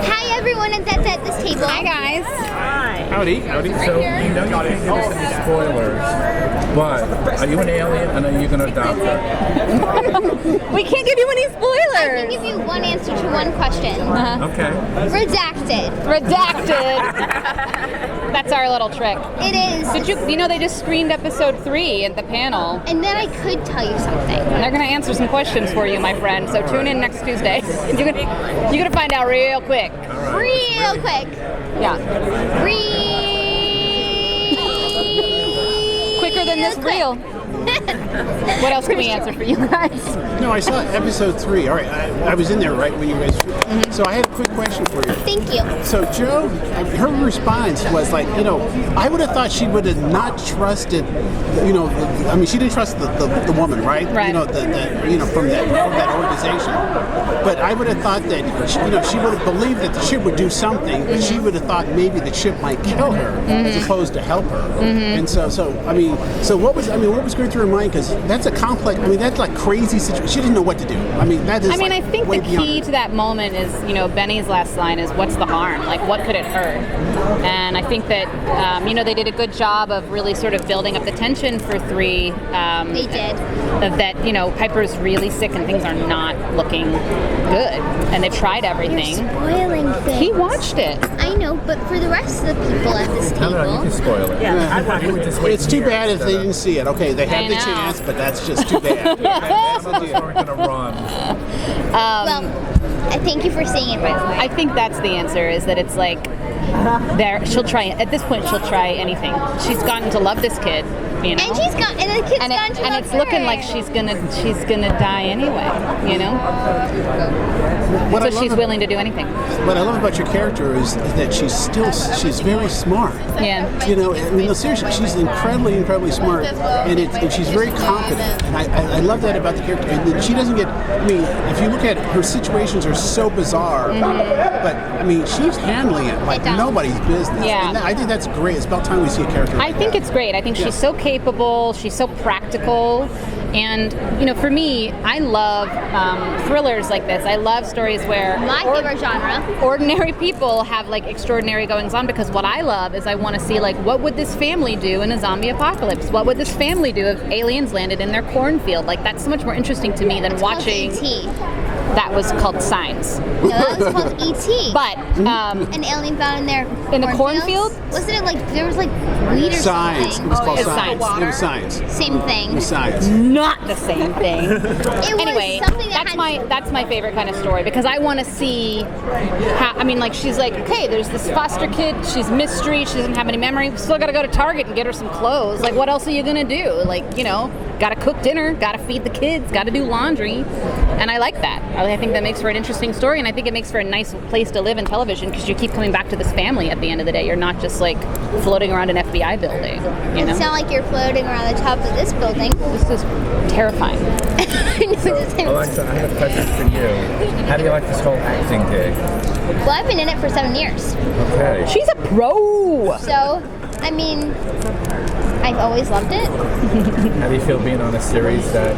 Hi everyone that's at this table. Hi guys. Hi. Howdy. So you know you can't give us any spoilers, but are you an alien and are you going to adopt her? We can't give you any I can spoilers. give you one answer to one question. Okay. Redacted. Redacted. That's our little trick. It is. Did you know they just screened episode 3 at the panel? And then I could tell you something. They're going to answer some questions for you, my friend. So tune in next Tuesday. You're gonna find out real quick. Real quick. Yeah. Quicker than this reel. What else can we answer for you guys? No, I saw episode 3. All right, I was in there right when you guys. So I had a quick question for you. Thank you. So Jo, her response was like, I would have thought she would have not trusted, she didn't trust the woman, right? Right. From that organization. But I would have thought that, she would have believed that the ship would do something, but she would have thought maybe the ship might kill her as opposed to help her. And so what was going through her mind? Because that's a complex. That's like crazy situation. She didn't know what to do. I think the key to that moment is, Benny's last line is, "What's the harm? Like, what could it hurt?" And I think that, they did a good job of really sort of building up the tension for 3. They did. That, Piper's really sick and things are not looking good. And they've tried everything. You're spoiling things. He watched it. I know, but for the rest of the people at this table. No, you can spoil it. It's too bad if they didn't see it. Okay, they had the chance, but that's just too bad. Animals aren't going to run. I thank you for seeing it, by the way. I think that's the answer, is that it's like, she'll try, at this point, she'll try anything. She's gotten to love this kid, And she's got, and the kid's gone to and love it's looking her. like she's gonna die anyway, So she's willing to do anything. What I love about your character is that she's very smart. Yeah. Seriously, she's incredibly smart, and she's very confident. And I love that about the character. And she doesn't get. If you look at it, her situations are so bizarre, but she's handling it like nobody's business. Yeah. And I think that's great. It's about time we see a character. I think it's great. I think she's so capable. She's so practical. And, for me, I love thrillers like this. I love stories where My favorite genre. ordinary people have, extraordinary goings-on, because what I love is I want to see, what would this family do in a zombie apocalypse? What would this family do if aliens landed in their cornfield? That's so much more interesting to me than watching... E.T. That was called Signs. No, that was called E.T. But... an alien found in their in the cornfield? Wasn't it there was weed or Science. something? It was called it's Science. science. It was Science. Same thing. It was Science. Not the same thing. It Anyway, was something that that's my favorite kind of story, because I want to see how, she's like, okay, there's this foster kid, she's mystery, she doesn't have any memory, we still got to go to Target and get her some clothes. What else are you going to do? Got to cook dinner, got to feed the kids, got to do laundry. And I like that. I think that makes for an interesting story, and I think it makes for a nice place to live in television, because you keep coming back to this family at the end of the day. You're not just floating around an FBI building. It's not like you're floating around the top of this building. This is terrifying. Alexa, I have a question for you. How do you like this whole acting gig? Well, I've been in it for 7 years. Okay. She's a pro. So, I've always loved it. How do you feel being on a series that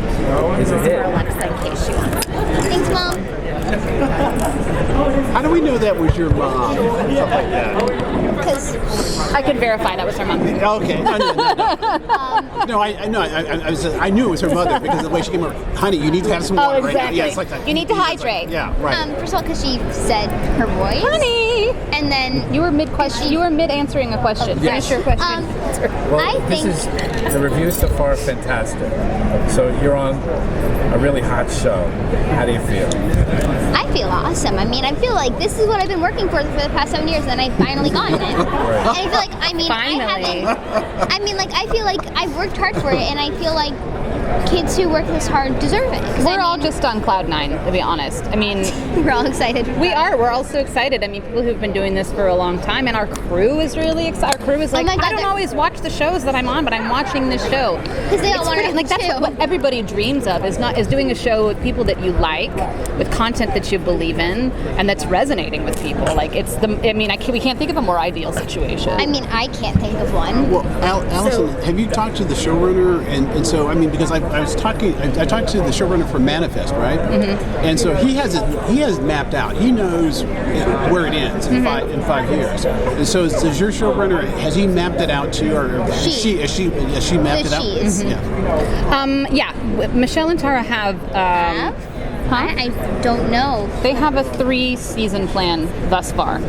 is a hit? Alexa, in case you want. Thanks, Mom. How do we know that was your mom? Stuff like that. Because I can verify that was her mom. Okay. No, I knew it was her mother because of the way she came over. Honey, you need to have some water right now. Yeah, it's like that. You need to hydrate. Yeah, right. first of all, because she said her voice. Honey! And then You were mid-question. You were mid-answering a question. Yes. Finish your question. Well, I think the reviews so far are fantastic. So you're on a really hot show. How do you feel? I feel awesome. I feel like this is what I've been working for the past 7 years, and I've finally gotten it. And I feel like, Finally. I feel like I've worked hard for it, and I feel like kids who work this hard deserve it. 'Cause We're all just on cloud 9, to be honest. we're all excited. We are. We're all so excited. People who've been doing this for a long time, and our crew is really excited. Our crew is Oh my God, I don't always watch the shows that I'm on, but I'm watching this show. Because they all want to like that's what everybody dreams of is doing a show with people that you like, with content that you believe in, and that's resonating with people. Like we can't think of a more ideal situation. I mean, I can't think of one. Well, Allison, have you talked to the showrunner? And so, I mean, because I talked to the showrunner for Manifest, right? Mm-hmm. And so he has mapped out. He knows where it ends in 5 years. And so, does your showrunner, has he mapped it out too, or has she mapped it out? Yeah. Michelle and Tara have. I don't know. They have a 3-season plan thus far.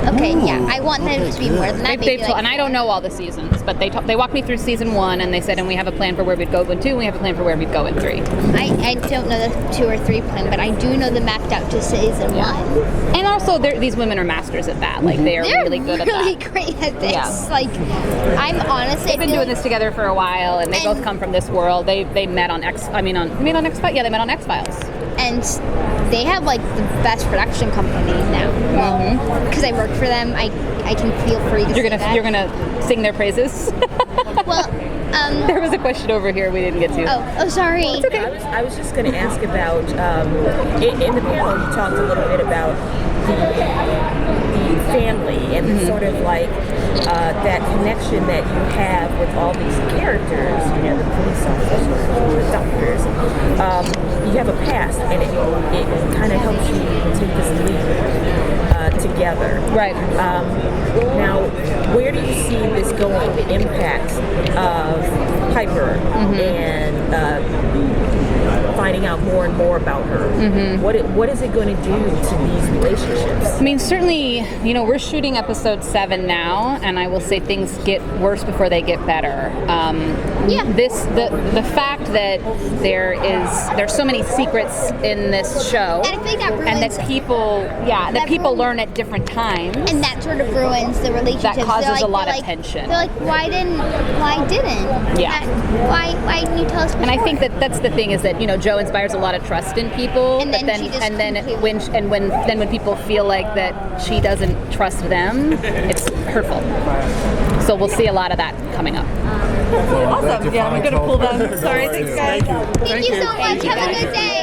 Okay, yeah. I want them to be more than that. And I don't know all the seasons, but they walked me through season 1, and they said, and we have a plan for where we'd go in 2, and we have a plan for where we'd go in 3. I don't know the 2 or 3 plan, but I do know the mapped out to season 1. And also, these women are masters at that. Like, they're really good at that. They're really great at this. Yeah. Like, I'm honestly... They've been doing this together for a while, and they both come from this world. They met on X-Files. Yeah, they met on X-Files. And they have like the best production company now. Because I work for them, I can feel free to say that. You're gonna sing their praises. Well, there was a question over here we didn't get to. Oh, sorry. It's okay. I was just going to ask about in the panel you talked a little bit about the family and sort of like that connection that you have with all these characters, the police officers, the doctors. You have a past, and it kind of helps you take this leap together. Right. Now, where do you see this going, the impact of Piper and finding out more and more about her? What is it going to do to these relationships? I mean, certainly, we're shooting episode 7 now, and I will say things get worse before they get better. The fact that there's so many secrets in this show, and I think that ruins, and that people learn at different times, and that sort of ruins the relationship. That causes a lot of tension. They're like, why didn't? Yeah. Why didn't you tell us before? And I think that's the thing is that Jo inspires a lot of trust in people, and then when people feel like that she doesn't trust them, it's hurtful. So we'll see a lot of that coming up. Awesome. Yeah, I'm going to pull them. Sorry, thanks guys. Thank you so much. Have a good day.